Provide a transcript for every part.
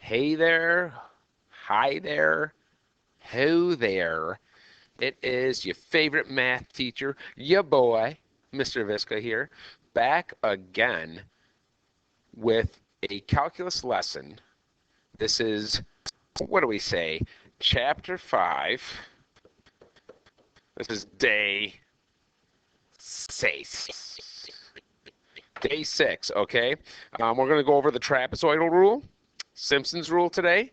Hey there, hi there, ho there. It is your favorite math teacher, your boy, Mr. Visca here, back again with a calculus lesson. This is, what do we say, chapter 5. This is day 6. Day 6, okay? We're going to go over the trapezoidal rule, Simpson's rule today.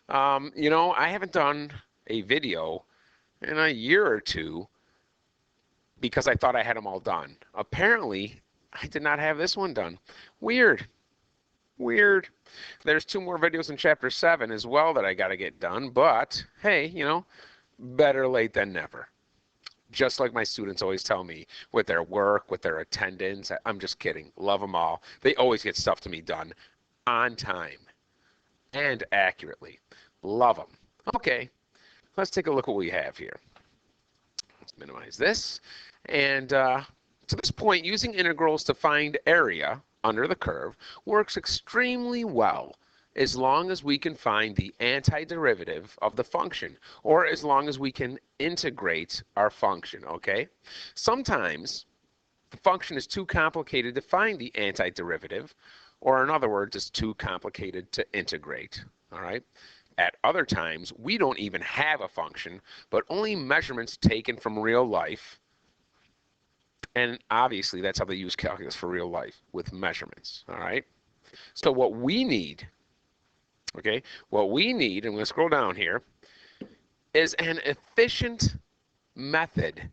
I haven't done a video in a year or two because I thought I had them all done. Apparently, I did not have this one done. Weird. Weird. There's 2 more videos in chapter 7 as well that I got to get done, but hey, better late than never. Just like my students always tell me with their work, with their attendance. I'm just kidding. Love them all. They always get stuff to me done on time and accurately. Love them. Okay, let's take a look what we have here. Let's minimize this. And to this point, using integrals to find area under the curve works extremely well as long as we can find the antiderivative of the function, or as long as we can integrate our function, okay? Sometimes the function is too complicated to find the antiderivative, or in other words, it's too complicated to integrate, all right? At other times, we don't even have a function, but only measurements taken from real life. And obviously, that's how they use calculus for real life, with measurements, all right? So what we need, okay, and I'm going to scroll down here, is an efficient method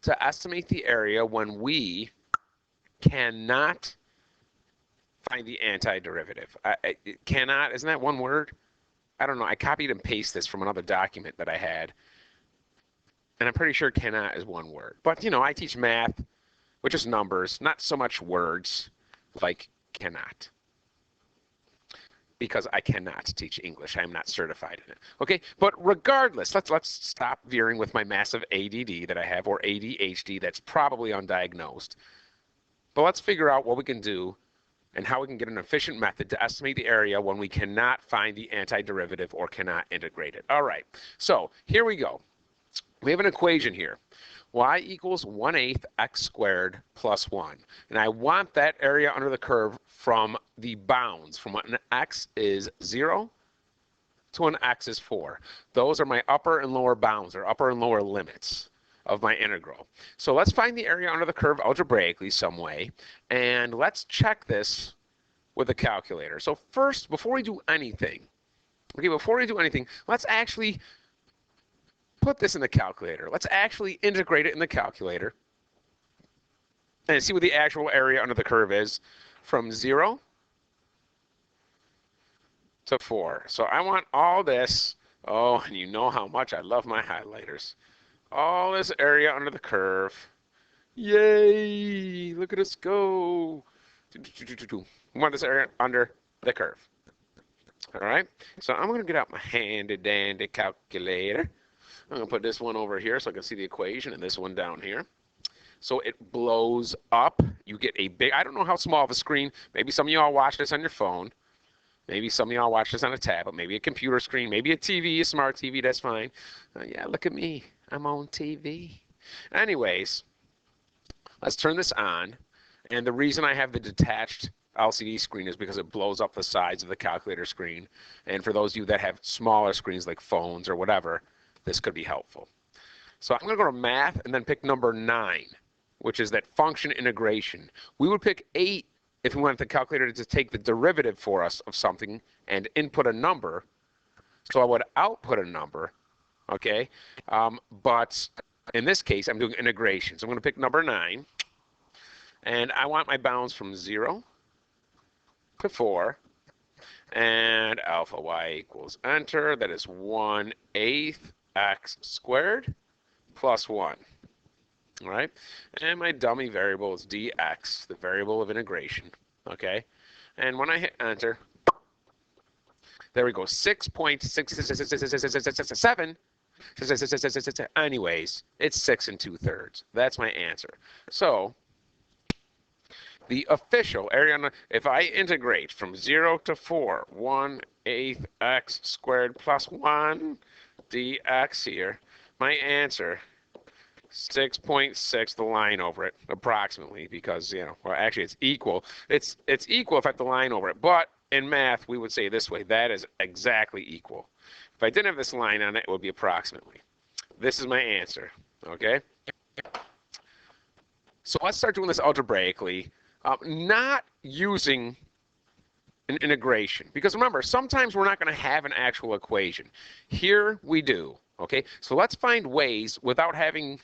to estimate the area when we cannot find the antiderivative. Cannot, isn't that one word? I don't know. I copied and pasted this from another document that I had, and I'm pretty sure cannot is one word. But, I teach math, which is numbers, not so much words like cannot, because I cannot teach English. I am not certified in it. Okay, but regardless, let's stop veering with my massive ADD that I have, or ADHD that's probably undiagnosed. But let's figure out what we can do and how we can get an efficient method to estimate the area when we cannot find the antiderivative or cannot integrate it. All right, so here we go. We have an equation here. Y equals 1/8 x squared plus 1. And I want that area under the curve from the bounds, from when x is 0 to when x is 4. Those are my upper and lower bounds, or upper and lower limits of my integral. So let's find the area under the curve algebraically some way, and let's check this with a calculator. So first, before we do anything, let's actually put this in the calculator. Let's actually integrate it in the calculator and see what the actual area under the curve is from 0 to 4. So I want all this. Oh, and you know how much I love my highlighters. All this area under the curve. Yay! Look at us go. We want this area under the curve. All right? So I'm going to get out my handy-dandy calculator. I'm going to put this one over here so I can see the equation, and this one down here. So it blows up. You get a big, I don't know how small of a screen. Maybe some of y'all watch this on your phone. Maybe some of y'all watch this on a tablet. Maybe a computer screen. Maybe a TV, a smart TV. That's fine. Yeah, look at me. I'm on TV. Anyways, let's turn this on. And the reason I have the detached LCD screen is because it blows up the sides of the calculator screen. And for those of you that have smaller screens like phones or whatever, this could be helpful. So I'm going to go to math and then pick number 9, which is that function integration. We would pick 8 if we wanted the calculator to take the derivative for us of something and input a number. So I would output a number, okay? But in this case, I'm doing integration. So I'm going to pick number 9. And I want my bounds from 0 to 4. And alpha y equals enter. That is 1/8 x squared plus 1. All right, and my dummy variable is dx, the variable of integration, okay? And when I hit enter, there we go, 6.667. Anyways, it's 6 2/3. That's my answer. So the official area, if I integrate from 0 to 4, 1/8 1/8 x squared plus 1 dx here. My answer, 6.6, the line over it, approximately, because, you know, well, actually it's equal. It's equal if I have the line over it, but in math, we would say this way, that is exactly equal. If I didn't have this line on it, it would be approximately. This is my answer, okay? So let's start doing this algebraically, not using an integration. Because remember, sometimes we're not going to have an actual equation. Here we do, okay? So let's find ways without having,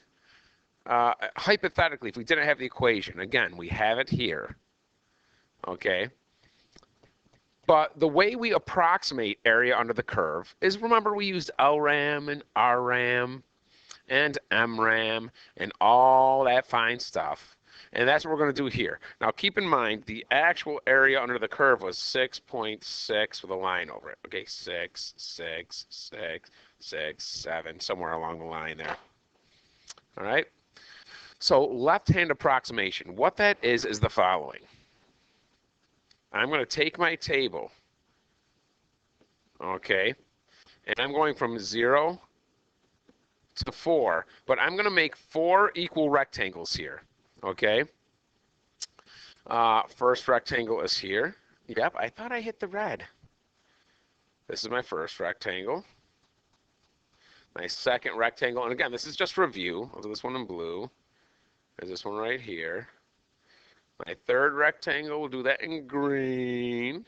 hypothetically, if we didn't have the equation, again, we have it here, okay? But the way we approximate area under the curve is, remember, we used LRAM and RRAM and mmram and all that fine stuff. And that's what we're going to do here. Now keep in mind, the actual area under the curve was 6.6 with a line over it. Okay, 6, 6, 6, 6, 7, somewhere along the line there. All right? So left-hand approximation, what that is the following. I'm going to take my table, okay, and I'm going from 0 to 4, but I'm going to make 4 equal rectangles here, okay? First rectangle is here. Yep, I thought I hit the red. This is my first rectangle. My second rectangle, and again, this is just review. I'll do this one in blue. There's this one right here. My third rectangle, we'll do that in green.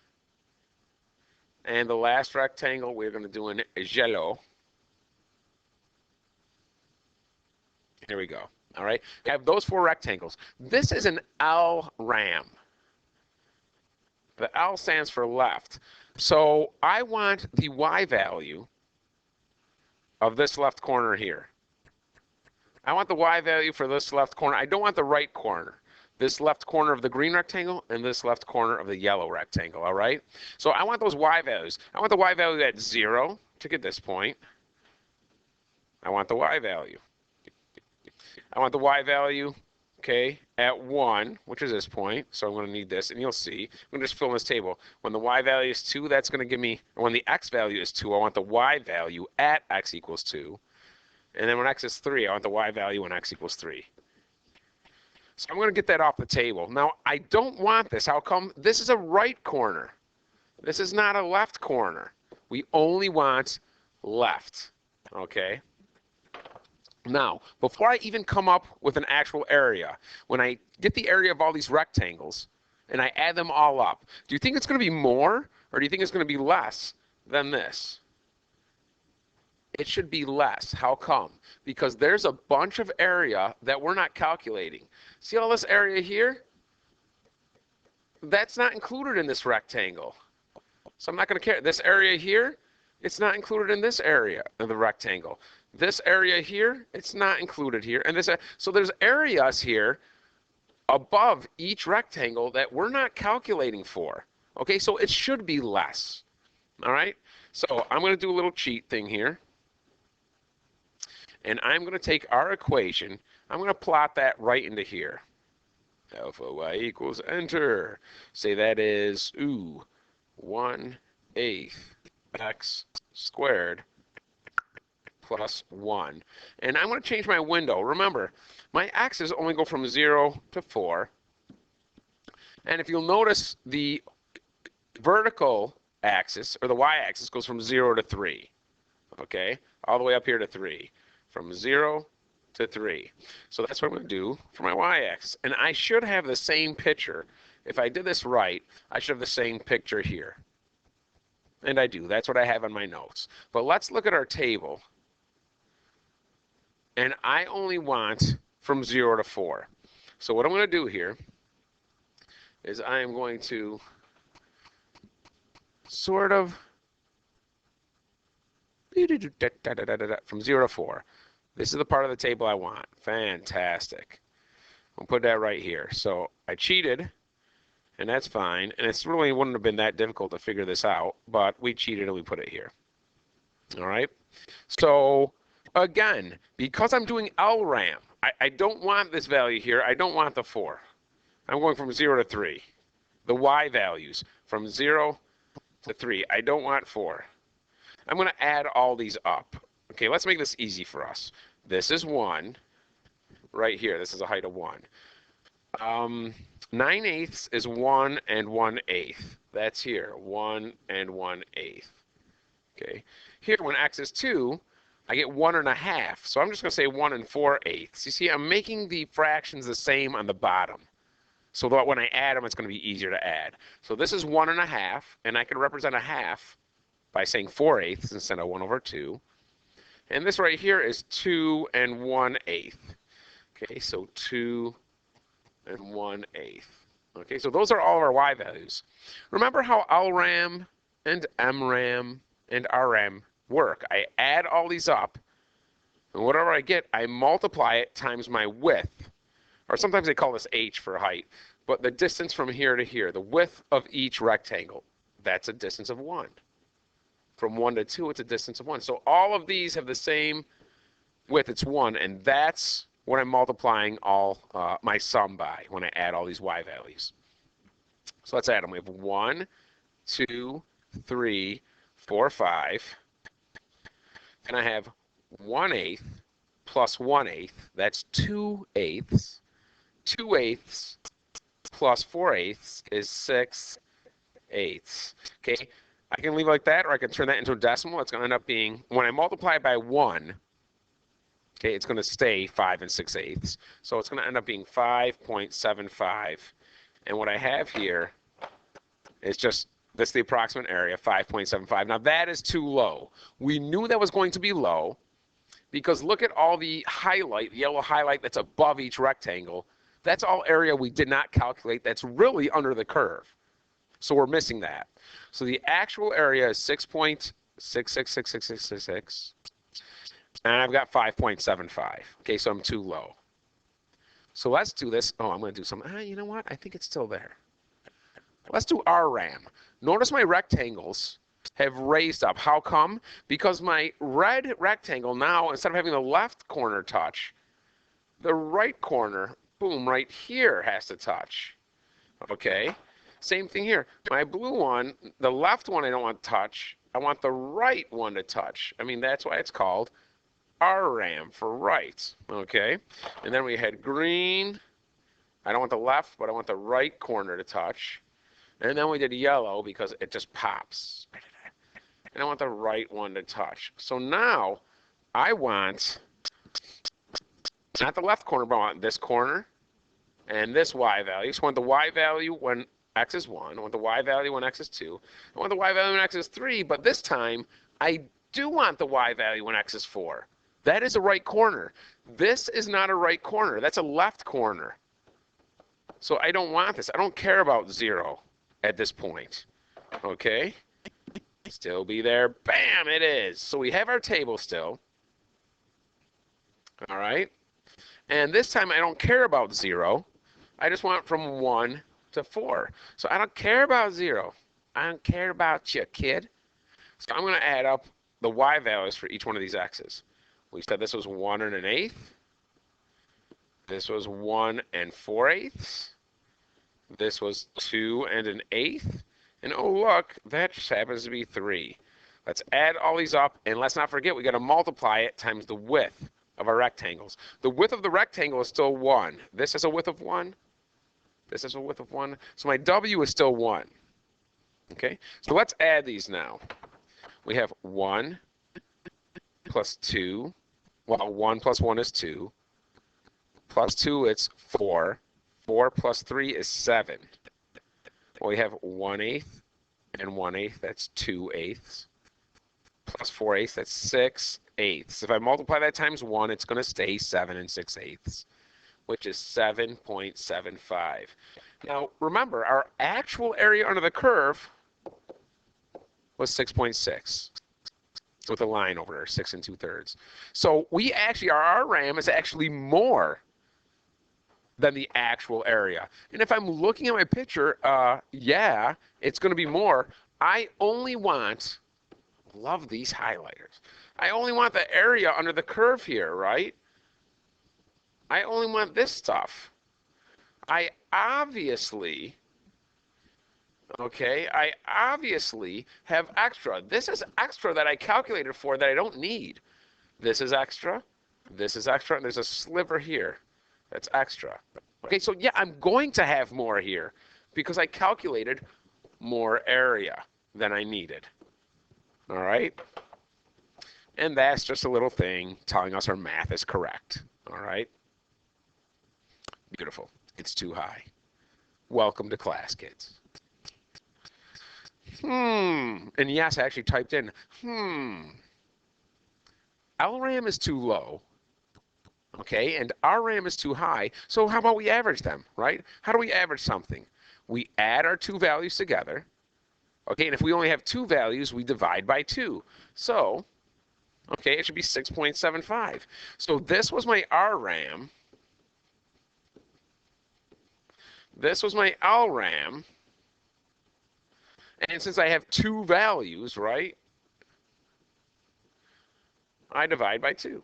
And the last rectangle, we're going to do in yellow. Here we go. All right. I have those 4 rectangles. This is an LRAM. The L stands for left. So I want the Y value of this left corner here. I want the Y value for this left corner. I don't want the right corner. This left corner of the green rectangle and this left corner of the yellow rectangle, all right? So I want those Y values. I want the Y value at 0 to get this point. I want the Y value. I want the Y value, okay, at 1, which is this point. So I'm going to need this, and you'll see. I'm going to just fill in this table. When the Y value is 2, that's going to give me, or when the X value is 2, I want the Y value at X equals 2. And then when X is 3, I want the Y value when X equals 3. So I'm going to get that off the table. Now, I don't want this. How come? This is a right corner. This is not a left corner. We only want left, okay? Now, before I even come up with an actual area, when I get the area of all these rectangles and I add them all up, do you think it's going to be more or do you think it's going to be less than this? It should be less. How come? Because there's a bunch of area that we're not calculating. See all this area here? That's not included in this rectangle. So I'm not going to care. This area here, it's not included in this area of the rectangle. This area here, it's not included here. And this, so there's areas here above each rectangle that we're not calculating for. Okay, so it should be less. All right? So I'm going to do a little cheat thing here. And I'm going to take our equation, I'm going to plot that right into here. Alpha y equals enter. Say that is, 1/8 x squared plus 1. And I'm going to change my window. Remember, my x's only go from 0 to 4. And if you'll notice, the vertical axis, or the y-axis, goes from 0 to 3. Okay? All the way up here to 3. From 0 to 3. So that's what I'm going to do for my y-axis. And I should have the same picture. If I did this right, I should have the same picture here. And I do. That's what I have on my notes. But let's look at our table. And I only want from 0 to 4. So what I'm going to do here is I am going to sort of from 0 to 4. This is the part of the table I want. Fantastic. I'll put that right here. So I cheated, and that's fine. And it really wouldn't have been that difficult to figure this out, but we cheated and we put it here. All right? So again, because I'm doing LRAM, I don't want this value here. I don't want the 4. I'm going from 0 to 3. The y values from 0 to 3. I don't want 4. I'm going to add all these up. Okay, let's make this easy for us. This is 1 right here. This is a height of 1. 9/8 is 1 and 1/8. That's here, 1 and 1/8. Okay, here when x is 2, I get 1 1/2. So I'm just going to say 1 4/8. You see, I'm making the fractions the same on the bottom, so that when I add them, it's going to be easier to add. So this is 1 1/2, and I can represent a half by saying 4/8 instead of 1/2. And this right here is 2 and 1/8. Okay, so 2 and 1/8. Okay, so those are all of our y values. Remember how LRAM and mmram and rm work. I add all these up, and whatever I get, I multiply it times my width. Or sometimes they call this h for height. But the distance from here to here, the width of each rectangle, that's a distance of 1. From 1 to 2, it's a distance of 1. So all of these have the same width, it's 1, and that's what I'm multiplying all my sum by when I add all these y values. So let's add them. We have 1, 2, 3, 4, 5. And I have 1/8 plus 1/8. That's 2/8. 2/8 plus 4/8 is 6/8. Okay, I can leave it like that, or I can turn that into a decimal. It's going to end up being, when I multiply by 1, okay, it's going to stay 5 6/8. So it's going to end up being 5.75. And what I have here is just, this is the approximate area, 5.75. Now that is too low. We knew that was going to be low because look at all the highlight, the yellow highlight that's above each rectangle. That's all area we did not calculate. That's really under the curve. So we're missing that. So the actual area is 6.666666. And I've got 5.75. Okay, so I'm too low. So let's do this. Oh, I'm going to do something. You know what? I think it's still there. Let's do RRAM. Notice my rectangles have raised up. How come? Because my red rectangle now, instead of having the left corner touch, the right corner, boom, right here has to touch. Okay? Same thing here. My blue one, the left one I don't want to touch. I want the right one to touch. I mean, that's why it's called RRAM for right. Okay? And then we had green. I don't want the left, but I want the right corner to touch. And then we did yellow because it just pops. And I want the right one to touch. So now I want not the left corner, but I want this corner and this y value. So I want the y value when x is 1. I want the y value when x is 2. I want the y value when x is 3. But this time, I do want the y value when x is 4. That is a right corner. This is not a right corner. That's a left corner. So I don't want this. I don't care about 0 at this point. Okay? Still be there. Bam, it is. So we have our table still. All right? And this time I don't care about 0. I just want from 1 to 4. So I don't care about 0. I don't care about you, kid. So I'm going to add up the y values for each one of these x's. We said this was 1 1/8. This was 1 4/8. This was 2 1/8. And oh, look, that just happens to be 3. Let's add all these up, and let's not forget we got to multiply it times the width of our rectangles. The width of the rectangle is still 1. This is a width of 1. This is a width of 1. So my w is still 1. Okay? So let's add these now. We have 1 plus 2. Well, 1 plus 1 is 2. Plus 2, it's 4. 4 plus 3 is 7. Well, we have 1/8 and 1/8. That's 2/8. Plus 4/8, that's 6/8. If I multiply that times 1, it's going to stay 7 6/8, which is 7.75. Now, remember, our actual area under the curve was 6.6 with a line over there, 6 2/3. So we actually, our RRAM is actually more than the actual area. And if I'm looking at my picture, yeah, it's going to be more. I only want, love these highlighters. I only want the area under the curve here, right? I only want this stuff. I obviously, Okay, I obviously have extra. This is extra that I calculated for that I don't need. This is extra, and there's a sliver here that's extra. Okay, so yeah, I'm going to have more here because I calculated more area than I needed. All right? And that's just a little thing telling us our math is correct. All right? Beautiful. It's too high. Welcome to class, kids. And yes, I actually typed in, LRAM is too low, okay, and RRAM is too high, so how about we average them, right? How do we average something? We add our two values together, okay, and if we only have two values, we divide by 2. So, okay, it should be 6.75. So this was my RRAM. This was my LRAM. And since I have two values, right, I divide by 2.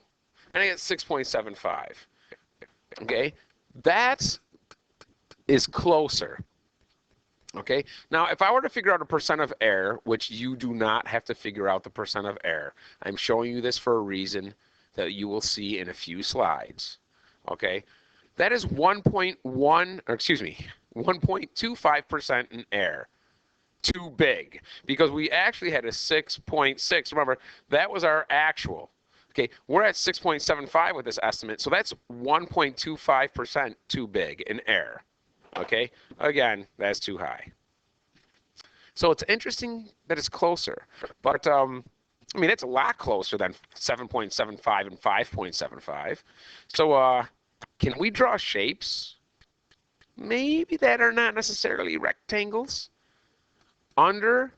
And I get 6.75. Okay, that is closer. Okay, now if I were to figure out a percent of error, which you do not have to figure out the percent of error, I'm showing you this for a reason that you will see in a few slides. Okay, that is 1.25% in error. Too big, because we actually had a 6.6. Remember, that was our actual. Okay, we're at 6.75 with this estimate, so that's 1.25% too big in error. Okay, again, that's too high. So it's interesting that it's closer, but I mean, it's a lot closer than 7.75 and 5.75. So can we draw shapes, maybe that are not necessarily rectangles, under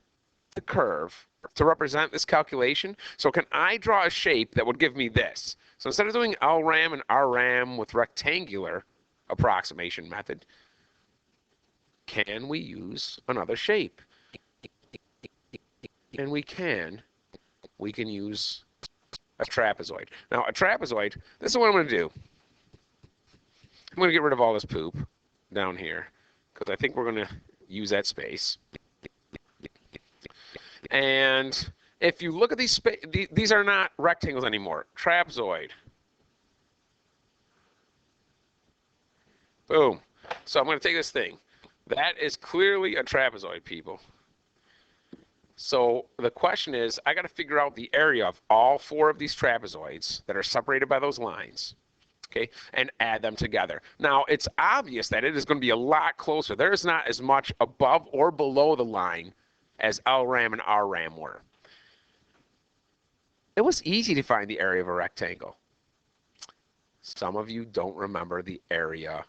the curve to represent this calculation? So can I draw a shape that would give me this? So instead of doing LRAM and RRAM with rectangular approximation method, can we use another shape? And we can use a trapezoid. Now a trapezoid, this is what I'm going to do. I'm going to get rid of all this poop down here because I think we're going to use that space. And if you look at these are not rectangles anymore. Trapezoid. Boom. So I'm going to take this thing. That is clearly a trapezoid, people. So the question is, I got to figure out the area of all 4 of these trapezoids that are separated by those lines, okay, and add them together. Now, it's obvious that it is going to be a lot closer. There is not as much above or below the line as LRAM and RRAM were. It was easy to find the area of a rectangle. Some of you don't remember the area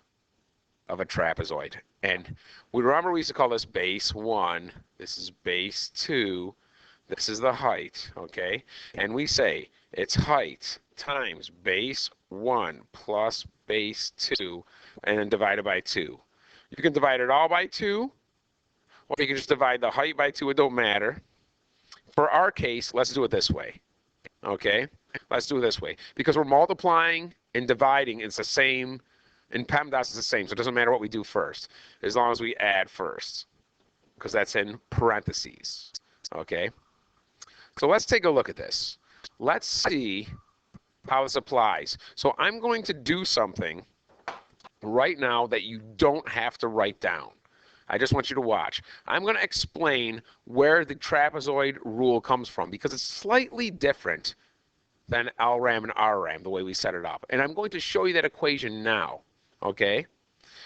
of a trapezoid. And we remember we used to call this base 1, this is base 2, this is the height, okay? And we say it's height times base 1 plus base 2, and then divided by 2. You can divide it all by 2, or you can just divide the height by 2, it don't matter. For our case, let's do it this way, okay? Let's do it this way. Because we're multiplying and dividing, it's the same. In PEMDAS, it's the same, so it doesn't matter what we do first, as long as we add first, because that's in parentheses, okay? So let's take a look at this. Let's see how this applies. So I'm going to do something right now that you don't have to write down. I just want you to watch. I'm going to explain where the trapezoid rule comes from, because it's slightly different than LRAM and RRAM, the way we set it up. And I'm going to show you that equation now. Okay,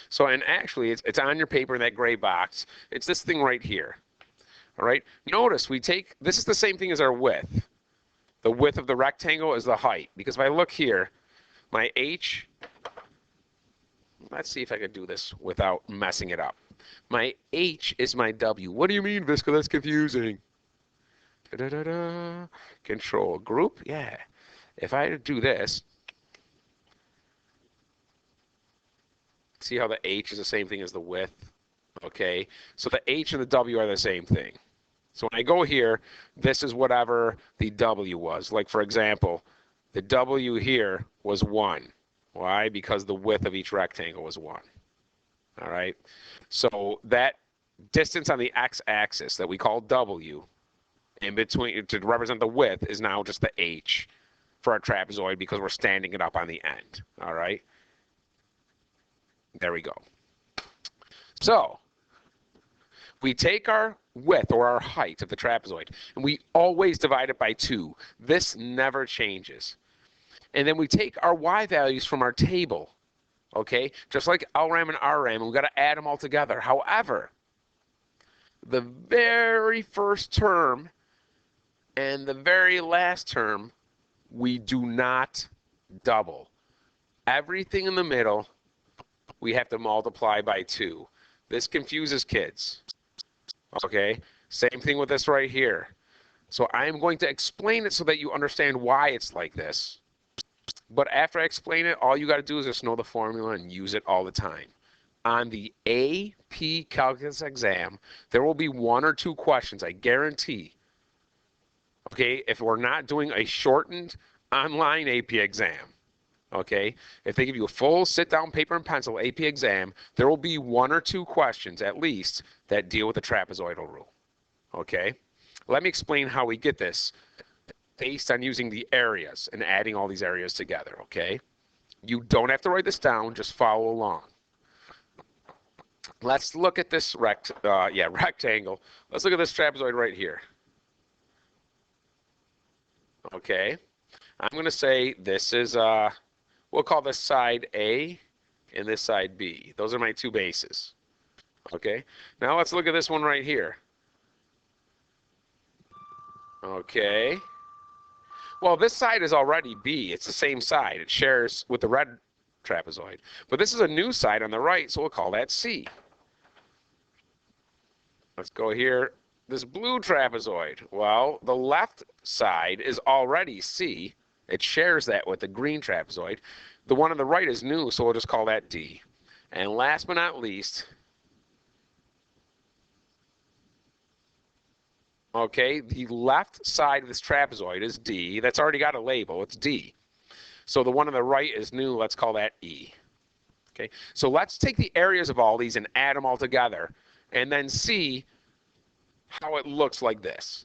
so and actually it's on your paper in that gray box. It's this thing right here. All right, notice we take, this is the same thing as our width. The width of the rectangle is the height, because if I look here, my H, let's see if I could do this without messing it up. My H is my W. What do you mean, Visca? That's confusing. Control group, yeah. If I do this, see how the H is the same thing as the width? Okay, so the H and the W are the same thing. So when I go here, this is whatever the W was. Like, for example, the W here was 1. Why? Because the width of each rectangle was 1. All right, so that distance on the x-axis that we call W in between to represent the width is now just the h for our trapezoid because we're standing it up on the end. All right. There we go. So we take our width or our height of the trapezoid and we always divide it by 2. This never changes. And then we take our y values from our table, okay? Just like LRAM and RRAM, and we've got to add them all together. However, the very first term and the very last term, we do not double. Everything in the middle, we have to multiply by 2. This confuses kids, okay? Same thing with this right here. So I'm going to explain it so that you understand why it's like this. But after I explain it, all you got to do is just know the formula and use it all the time. On the AP Calculus exam, there will be 1 or 2 questions, I guarantee. Okay, if we're not doing a shortened online AP exam, okay, if they give you a full sit-down paper and pencil AP exam, there will be 1 or 2 questions at least that deal with the trapezoidal rule. Okay, let me explain how we get this based on using the areas and adding all these areas together, okay? You don't have to write this down, just follow along. Let's look at this rectangle. Let's look at this trapezoid right here. Okay, I'm going to say this is, we'll call this side A and this side B. Those are my 2 bases. Okay, now let's look at this one right here. Okay. Well, this side is already B. It's the same side. It shares with the red trapezoid. But this is a new side on the right, so we'll call that C. Let's go here. This blue trapezoid. Well, the left side is already C. It shares that with the green trapezoid. The one on the right is new, so we'll just call that D. And last but not least, okay, the left side of this trapezoid is D. That's already got a label. It's D. So the one on the right is new. Let's call that E. Okay, so let's take the areas of all these and add them all together and then see how it looks like this.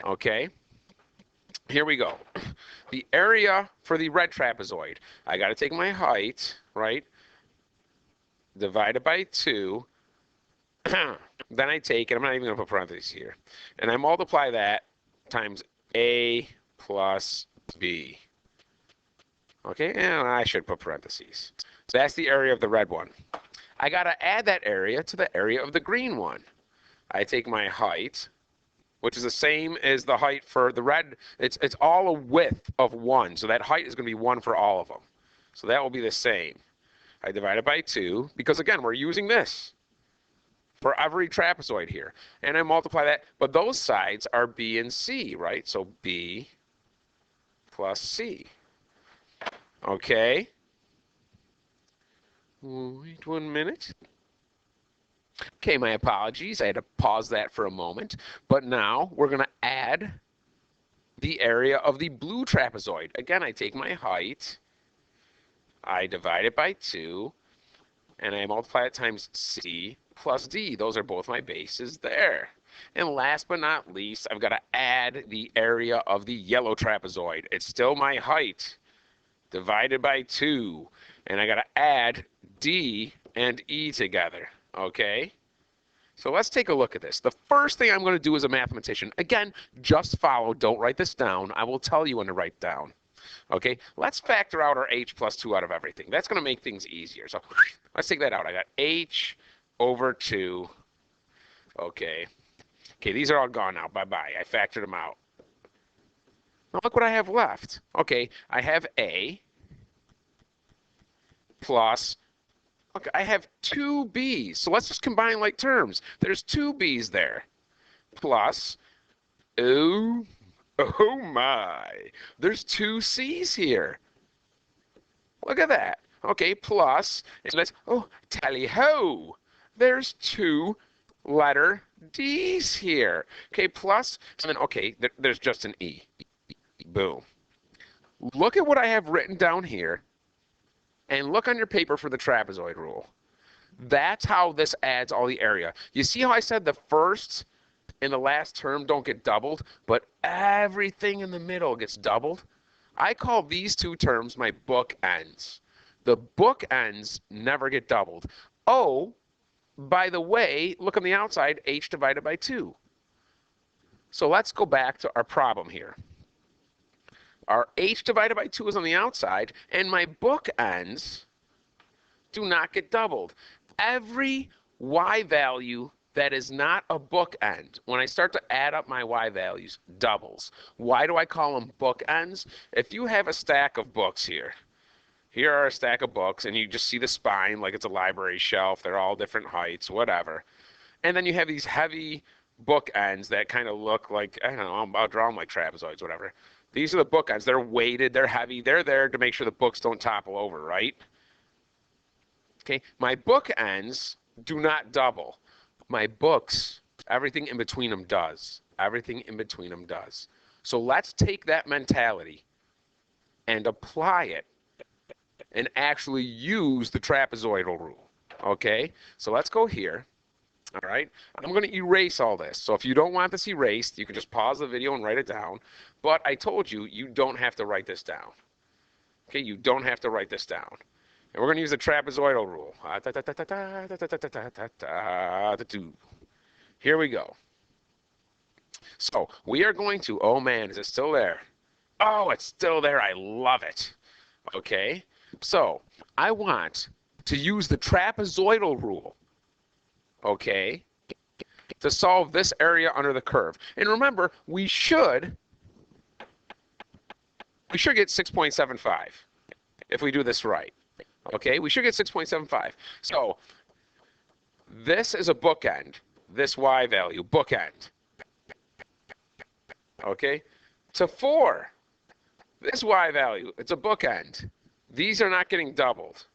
Okay, here we go. The area for the red trapezoid, I got to take my height, right, divide it by 2. Then I take, and I'm not even going to put parentheses here, and I multiply that times A plus B. Okay, and I should put parentheses. So that's the area of the red one. I got to add that area to the area of the green one. I take my height, which is the same as the height for the red. It's all a width of 1, so that height is going to be 1 for all of them. So that will be the same. I divide it by 2, because again, we're using this for every trapezoid here. And I multiply that, but those sides are B and C, right? So B plus C. Okay. Wait 1 minute. Okay, my apologies. I had to pause that for a moment. But now we're going to add the area of the blue trapezoid. Again, I take my height, I divide it by 2, and I multiply it times C plus D. Those are both my bases there. And last but not least, I've got to add the area of the yellow trapezoid. It's still my height divided by 2. And I got to add D and E together. Okay? So let's take a look at this. The first thing I'm going to do as a mathematician, again, just follow. Don't write this down. I will tell you when to write down. Okay? Let's factor out our H plus 2 out of everything. That's going to make things easier. So let's take that out. I got H over 2. Okay. Okay, these are all gone now. Bye-bye. I factored them out. Now look what I have left. Okay, I have A plus, okay, I have 2 B's. So let's just combine like terms. There's 2 B's there. Plus, oh my, there's 2 C's here. Look at that. Okay, plus, and let's, oh, tally-ho, there's 2 letter D's here. Okay, plus, and then, okay, there's just an E. Boom. Look at what I have written down here, and look on your paper for the trapezoid rule. That's how this adds all the area. You see how I said the first and the last term don't get doubled, but everything in the middle gets doubled? I call these two terms my bookends. The bookends never get doubled. Oh, by the way, look on the outside, h divided by 2. So let's go back to our problem here. Our h divided by 2 is on the outside, and my bookends do not get doubled. Every y value that is not a bookend, when I start to add up my y values, doubles. Why do I call them bookends? If you have a stack of books here, here are a stack of books, and you just see the spine like it's a library shelf. They're all different heights, whatever. And then you have these heavy bookends that kind of look like, I don't know, I'll draw them like trapezoids, whatever. These are the bookends. They're weighted, they're heavy, they're there to make sure the books don't topple over, right? Okay, my bookends do not double. My books, everything in between them does. Everything in between them does. So let's take that mentality and apply it and actually use the trapezoidal rule. Okay, so let's go here. All right, I'm going to erase all this. So if you don't want this erased, you can just pause the video and write it down. But I told you, you don't have to write this down. Okay, you don't have to write this down. And we're going to use the trapezoidal rule. Here we go. So we are going to, oh man, is it still there? Oh, it's still there. I love it. Okay, so I want to use the trapezoidal rule, okay, to solve this area under the curve. And remember, we should get 6.75 if we do this right. Okay, we should get 6.75. So this is a bookend, this y value, bookend. Okay, to 4, this y value, it's a bookend. These are not getting doubled.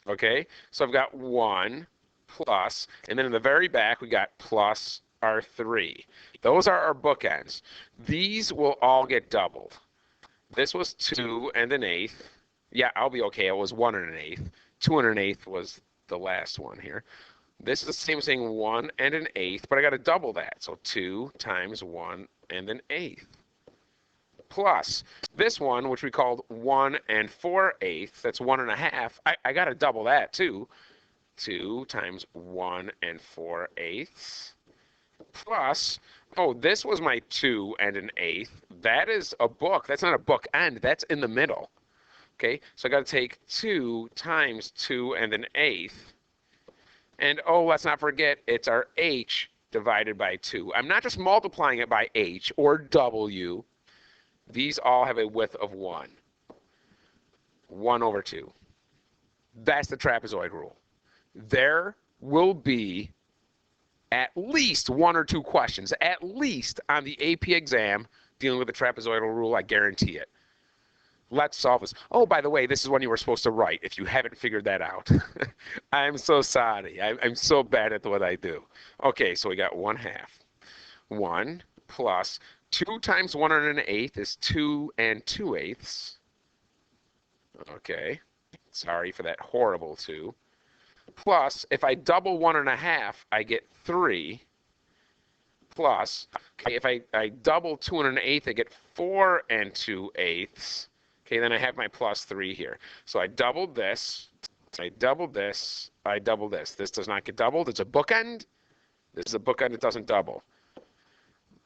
Okay, so I've got 1 plus, and then in the very back we got plus our 3. Those are our bookends. These will all get doubled. This was 2 and an eighth. Yeah, I'll be okay. It was 1 and an eighth. 2 and an eighth was the last one here. This is the same as saying 1 and an eighth, but I got to double that. So 2 times 1 and an eighth. Plus this one, which we called 1 and 4/8, that's 1 and a half. I got to double that too. 2 times 1 and 4/8. Plus, oh, this was my 2 and an eighth. That is a book. That's not a book end. That's in the middle. Okay, so I got to take 2 times 2 and an eighth. And oh, let's not forget, it's our h divided by 2. I'm not just multiplying it by h or w. These all have a width of 1. 1 over 2. That's the trapezoid rule. There will be at least 1 or 2 questions, at least on the AP exam dealing with the trapezoidal rule. I guarantee it. Let's solve this. Oh, by the way, this is one you were supposed to write if you haven't figured that out. I'm so sorry. I'm so bad at what I do. Okay, so we got 1/2. 1 plus 2 times 1 and an eighth is 2 and 2/8. Okay, sorry for that horrible 2. Plus, if I double 1 1/2, I get 3. Plus, okay, if I double 2 and an eighth, I get 4 and 2/8. Okay, then I have my plus 3 here. So I doubled this, I doubled this, I doubled this. This does not get doubled. It's a bookend. This is a bookend. It doesn't double.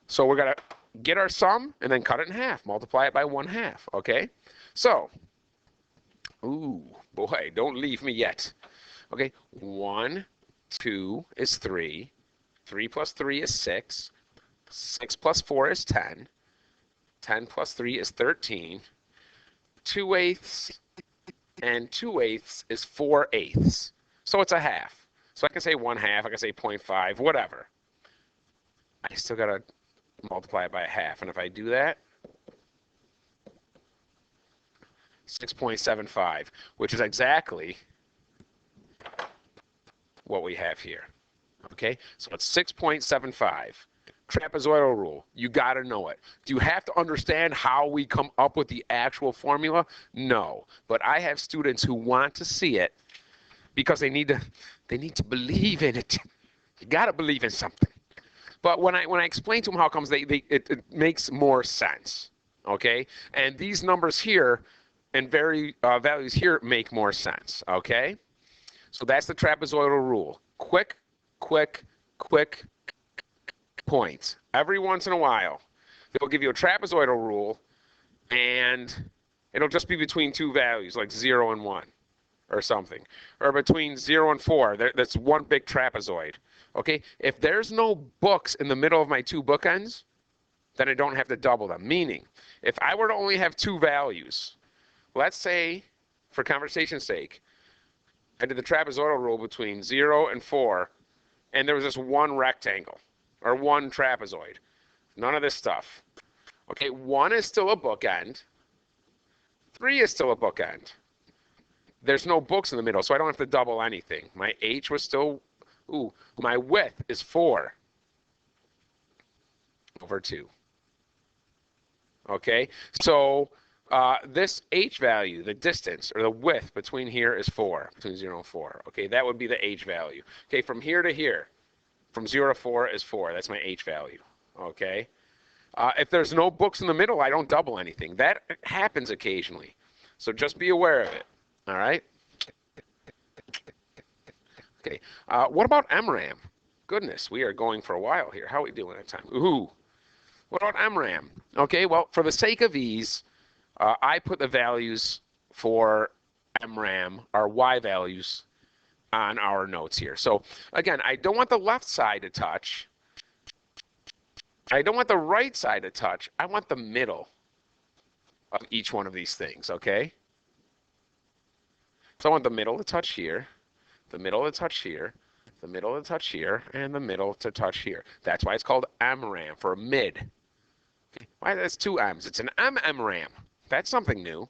So we're going to get our sum and then cut it in half. Multiply it by 1/2. Okay? So, ooh, boy, don't leave me yet. Okay, 1, 2 is 3. 3 plus 3 is 6. 6 plus 4 is 10. 10 plus 3 is 13. 2/8 and 2/8 is 4/8. So it's a half. So I can say 1/2, I can say 0.5, whatever. I still got to multiply it by a half. And if I do that, 6.75, which is exactly what we have here. Okay, so it's 6.75. Trapezoidal rule, you got to know it. Do you have to understand how we come up with the actual formula? No, but I have students who want to see it because they need to They need to believe in it. You got to believe in something. But when I explain to them how comes it makes more sense, okay? And these numbers here and values here make more sense, okay? So that's the trapezoidal rule. Quick points. Every once in a while, they'll give you a trapezoidal rule, and it'll just be between two values, like 0 and 1 or something. Or between 0 and 4. That's one big trapezoid. Okay? If there's no books in the middle of my two bookends, then I don't have to double them. Meaning, if I were to only have two values, let's say, for conversation's sake, I did the trapezoidal rule between 0 and 4, and there was just one rectangle, or one trapezoid. None of this stuff. Okay, 1 is still a bookend. 3 is still a bookend. There's no books in the middle, so I don't have to double anything. My h was still, my width is 4 over 2. Okay, so this h value, the distance, or the width between here is 4, between 0 and 4. Okay, that would be the h value. Okay, from here to here, from 0 to 4 is 4. That's my h value. Okay, if there's no books in the middle, I don't double anything. That happens occasionally, so just be aware of it. All right. Okay, what about mmram? Goodness, we are going for a while here. How are we doing at time? Ooh. What about mmram? Okay, well, for the sake of ease, I put the values for mmram, our y values, on our notes here. So again, I don't want the left side to touch. I don't want the right side to touch. I want the middle of each one of these things, okay? So I want the middle to touch here, the middle to touch here, the middle to touch here, and the middle to touch here. That's why it's called mmram, for mid. Okay. Why that's two m's? It's an mmram. That's something new.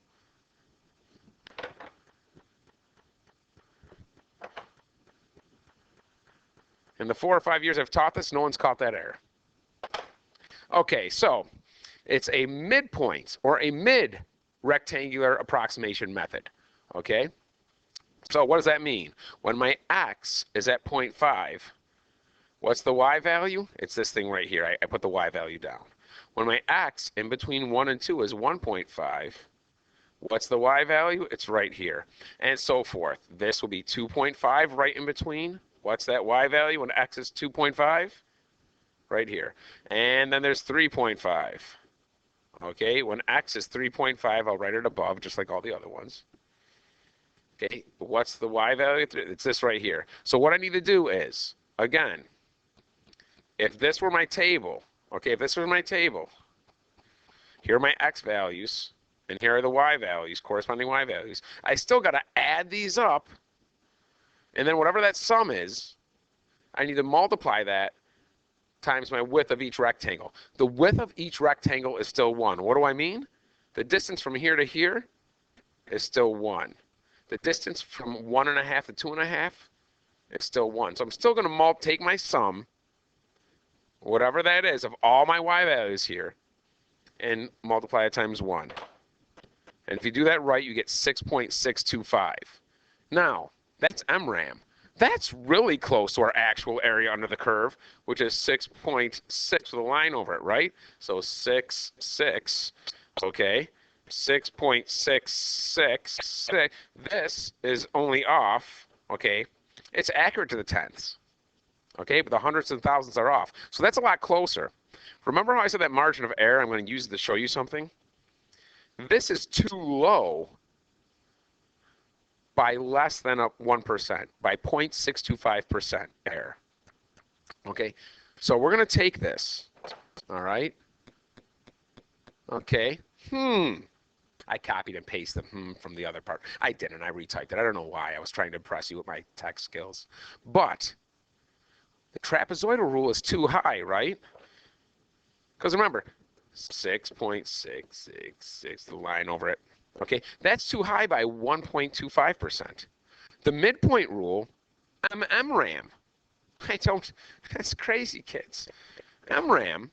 In the 4 or 5 years I've taught this, no one's caught that error. Okay, so it's a midpoint or a mid-rectangular approximation method. Okay, so what does that mean? When my x is at 0.5, what's the y value? It's this thing right here. I put the y value down. When my x in between 1 and 2 is 1.5, what's the y value? It's right here, and so forth. This will be 2.5 right in between. What's that y value when x is 2.5? Right here. And then there's 3.5. Okay, when x is 3.5, I'll write it above, just like all the other ones. Okay, what's the y value? It's this right here. So what I need to do is, again, if this were my table, okay, if this were my table, here are my x values, and here are the y values, corresponding y values. I still got to add these up, and then whatever that sum is, I need to multiply that times my width of each rectangle. The width of each rectangle is still 1. What do I mean? The distance from here to here is still 1. The distance from 1.5 to 2.5 is still 1. So I'm still going to take my sum, whatever that is, of all my y values here, and multiply it times 1. And if you do that right, you get 6.625. Now, that's mmram. That's really close to our actual area under the curve, which is 6.6 with a line over it, right? So 6, okay, 6.666. This is only off, okay? It's accurate to the tenths, okay? But the hundredths and thousands are off. So that's a lot closer. Remember how I said that margin of error? I'm going to use it to show you something. This is too low by less than 1%, by 0.625% error. Okay, so we're going to take this, all right? Okay, I copied and pasted the from the other part. I didn't, I retyped it. I don't know why. I was trying to impress you with my tech skills. But the trapezoidal rule is too high, right? Because remember, 6.666, the line over it. Okay, that's too high by 1.25%. The midpoint rule, mmram. That's crazy, kids. Mmram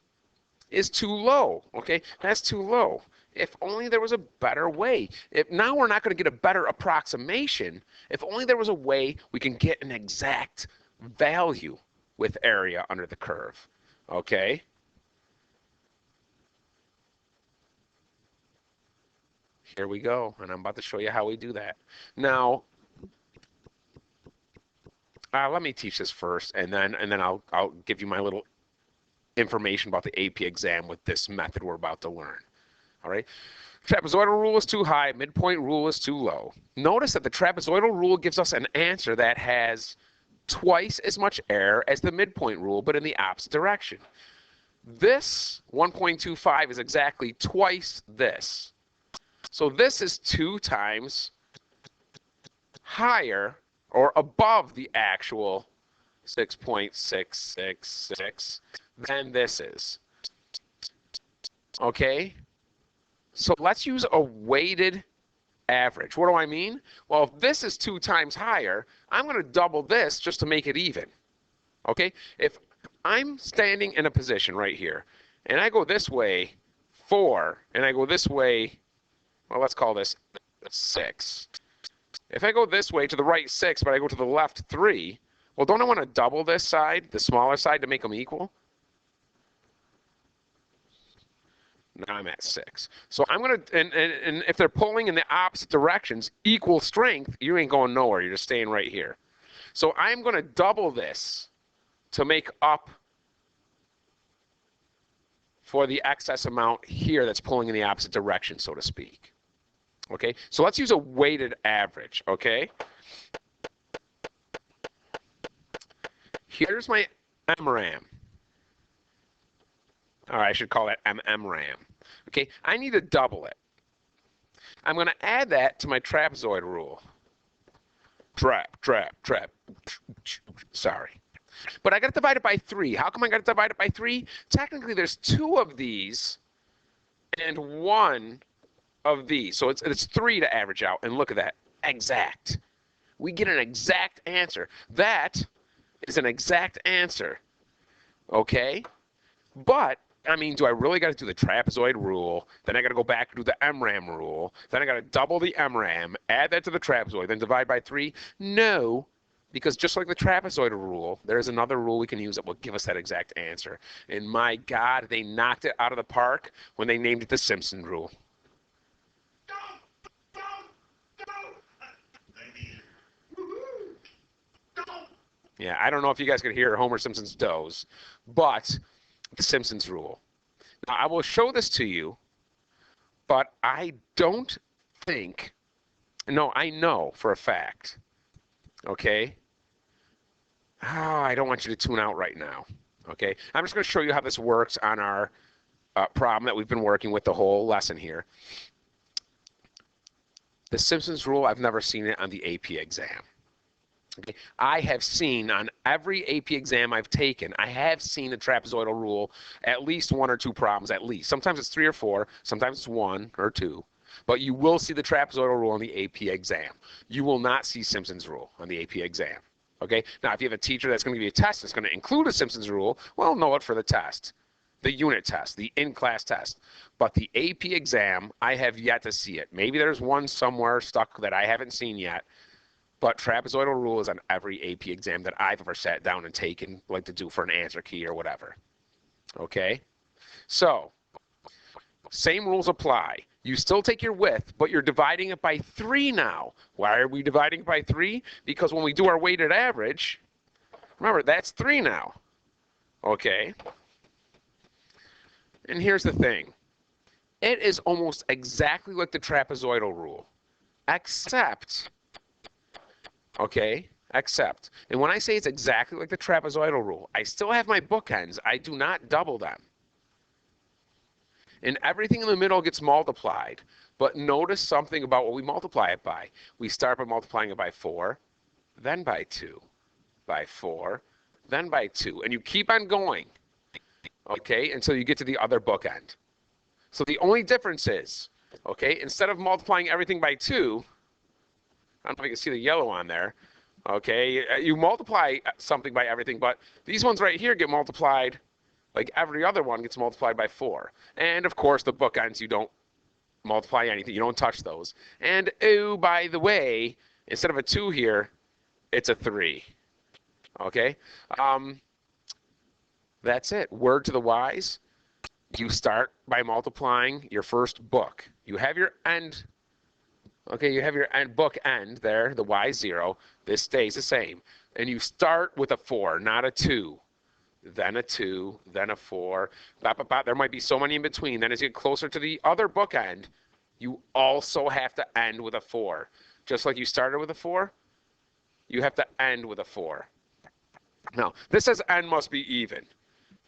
is too low, okay? That's too low. If only there was a better way. If now we're not going to get a better approximation, if only there was a way we can get an exact value with area under the curve. Okay? Here we go, and I'm about to show you how we do that. Now, let me teach this first, and then I'll give you my little information about the AP exam with this method we're about to learn. All right? Trapezoidal rule is too high, midpoint rule is too low. Notice that the trapezoidal rule gives us an answer that has twice as much error as the midpoint rule, but in the opposite direction. This 1.25 is exactly twice this. So this is 2 times higher or above the actual 6.666 than this is. Okay? So let's use a weighted average. What do I mean? Well, if this is 2 times higher, I'm going to double this just to make it even. Okay? If I'm standing in a position right here, and I go this way 4, and I go this way, well, let's call this 6. If I go this way to the right 6, but I go to the left 3, well, don't I want to double this side, the smaller side, to make them equal? Now I'm at 6. So I'm going to, and if they're pulling in the opposite directions, equal strength, you ain't going nowhere. You're just staying right here. So I'm going to double this to make up for the excess amount here that's pulling in the opposite direction, so to speak. Okay, so let's use a weighted average, okay? Here's my mmram. Or I should call that mmram. Okay, I need to double it. I'm going to add that to my trapezoid rule. Trap. Sorry. But I got to divide it by 3. How come I got to divide it by 3? Technically, there's 2 of these and 1 of these. So it's 3 to average out. And look at that. Exact. We get an exact answer. That is an exact answer. Okay? But, I mean, do I really got to do the trapezoid rule? Then I got to go back and do the mmram rule. Then I got to double the mmram, add that to the trapezoid, then divide by 3? No. Because just like the trapezoidal rule, there's another rule we can use that will give us that exact answer. And my God, they knocked it out of the park when they named it the Simpson Rule. Yeah, I don't know if you guys could hear Homer Simpson's doze, but the Simpsons Rule. Now, I will show this to you, but I don't think, no, I know for a fact, okay? Oh, I don't want you to tune out right now, okay? I'm just going to show you how this works on our problem that we've been working with the whole lesson here. The Simpsons Rule, I've never seen it on the AP exam. Okay. I have seen on every AP exam I've taken, I have seen the trapezoidal rule at least 1 or 2 problems, at least. Sometimes it's 3 or 4, sometimes it's 1 or 2. But you will see the trapezoidal rule on the AP exam. You will not see Simpson's Rule on the AP exam. Okay? Now, if you have a teacher that's going to give you a test that's going to include a Simpson's Rule, well, know it for the test, the unit test, the in-class test. But the AP exam, I have yet to see it. Maybe there's one somewhere stuck that I haven't seen yet. But trapezoidal rule is on every AP exam that I've ever sat down and taken, like to do for an answer key or whatever. Okay? So, same rules apply. You still take your width, but you're dividing it by 3 now. Why are we dividing it by 3? Because when we do our weighted average, remember, that's 3 now. Okay? And here's the thing. It is almost exactly like the trapezoidal rule, except... Okay, except. And when I say it's exactly like the trapezoidal rule, I still have my bookends. I do not double them. And everything in the middle gets multiplied. But notice something about what we multiply it by. We start by multiplying it by 4, then by 2, by 4, then by 2. And you keep on going, okay, until you get to the other bookend. So the only difference is, okay, instead of multiplying everything by 2, I don't know if you can see the yellow on there. Okay, you multiply something by everything, but these ones right here get multiplied, like every other one gets multiplied by 4. And of course, the bookends you don't multiply anything. You don't touch those. And, oh, by the way, instead of a 2 here, it's a 3. Okay? That's it. Word to the wise. You start by multiplying your first book. You have your end. Okay, you have your end book end there, the y0. This stays the same. And you start with a 4, not a 2. Then a 2, then a 4. There might be so many in between. Then as you get closer to the other bookend, you also have to end with a 4. Just like you started with a 4, you have to end with a 4. Now, this says n must be even.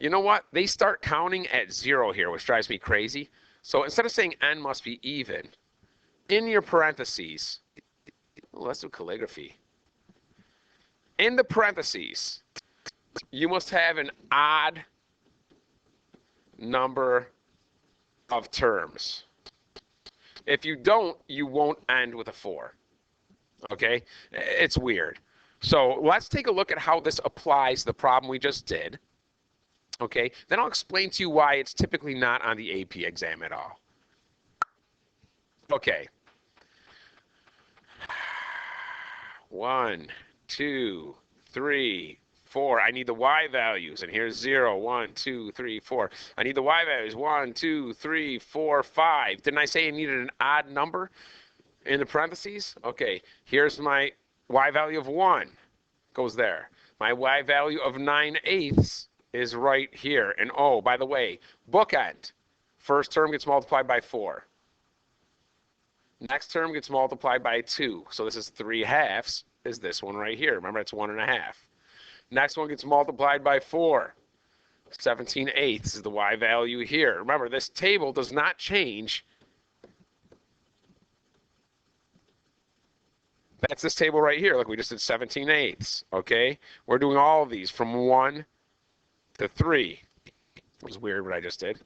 You know what? They start counting at 0 here, which drives me crazy. So instead of saying n must be even, in your parentheses, let's do calligraphy. In the parentheses, you must have an odd number of terms. If you don't, you won't end with a 4. Okay? It's weird. So let's take a look at how this applies to the problem we just did. Okay? Then I'll explain to you why it's typically not on the AP exam at all. Okay. 1, 2, 3, 4. I need the y values, and here's 0, 1, 2, 3, 4. I need the y values, 1, 2, 3, 4, 5. Didn't I say I needed an odd number in the parentheses? Okay, here's my y value of 1. Goes there. My y value of 9/8 is right here. And oh, by the way, bookend. First term gets multiplied by 4. Next term gets multiplied by 2. So this is 3/2 is this one right here. Remember, it's 1.5. Next one gets multiplied by 4. 17/8 is the y value here. Remember, this table does not change. That's this table right here. Look, we just did 17/8. Okay? We're doing all of these from 1 to 3. It was weird what I just did.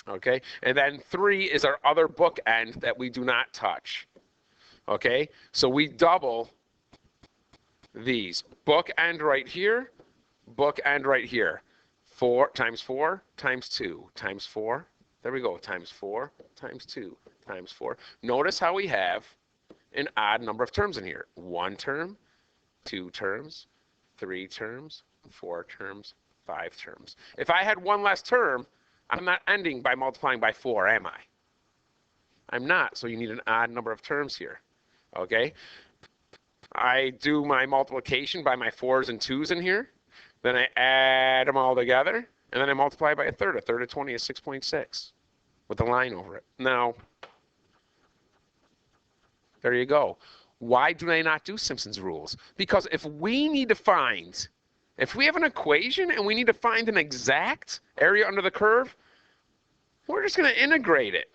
Okay? And then 3 is our other bookend that we do not touch. Okay? So we double these. Bookend right here, bookend right here. 4 times 4 times 2 times 4. There we go. Times 4 times 2 times 4. Notice how we have an odd number of terms in here. 1 term, 2 terms, 3 terms, 4 terms, 5 terms. If I had one less term, I'm not ending by multiplying by 4, am I? I'm not, so you need an odd number of terms here. Okay? I do my multiplication by my 4s and 2s in here. Then I add them all together, and then I multiply by a third. A third of 20 is 6.6 with a line over it. Now, there you go. Why do I not do Simpson's rules? Because if we need to find, if we have an equation and we need to find an exact area under the curve, we're just going to integrate it.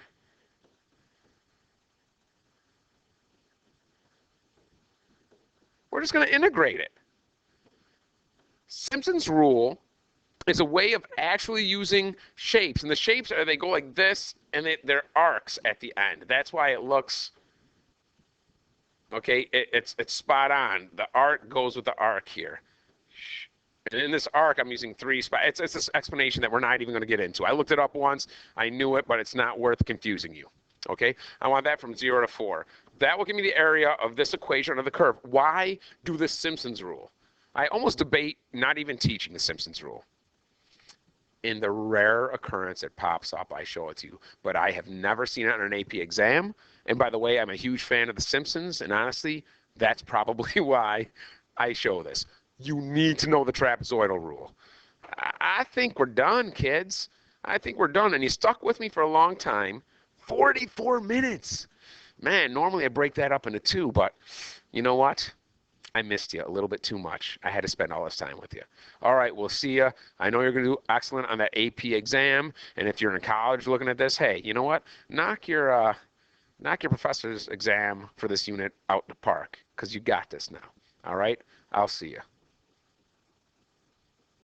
We're just going to integrate it. Simpson's rule is a way of actually using shapes. And the shapes are, they go like this, and they're arcs at the end. That's why it looks, okay, it's spot on. The arc goes with the arc here. And in this arc, I'm using 3 spots. It's this explanation that we're not even going to get into. I looked it up once. I knew it, but it's not worth confusing you. Okay? I want that from 0 to 4. That will give me the area of this equation under the curve. Why do the Simpson's rule? I almost debate not even teaching the Simpson's rule. In the rare occurrence it pops up, I show it to you. But I have never seen it on an AP exam. And by the way, I'm a huge fan of the Simpsons. And honestly, that's probably why I show this. You need to know the trapezoidal rule. I think we're done, kids. I think we're done. And you stuck with me for a long time. 44 minutes. Man, normally I break that up into 2, but you know what? I missed you a little bit too much. I had to spend all this time with you. All right, we'll see you. I know you're going to do excellent on that AP exam. And if you're in college looking at this, hey, you know what? Knock your professor's exam for this unit out the park, because you got this now. All right? I'll see you.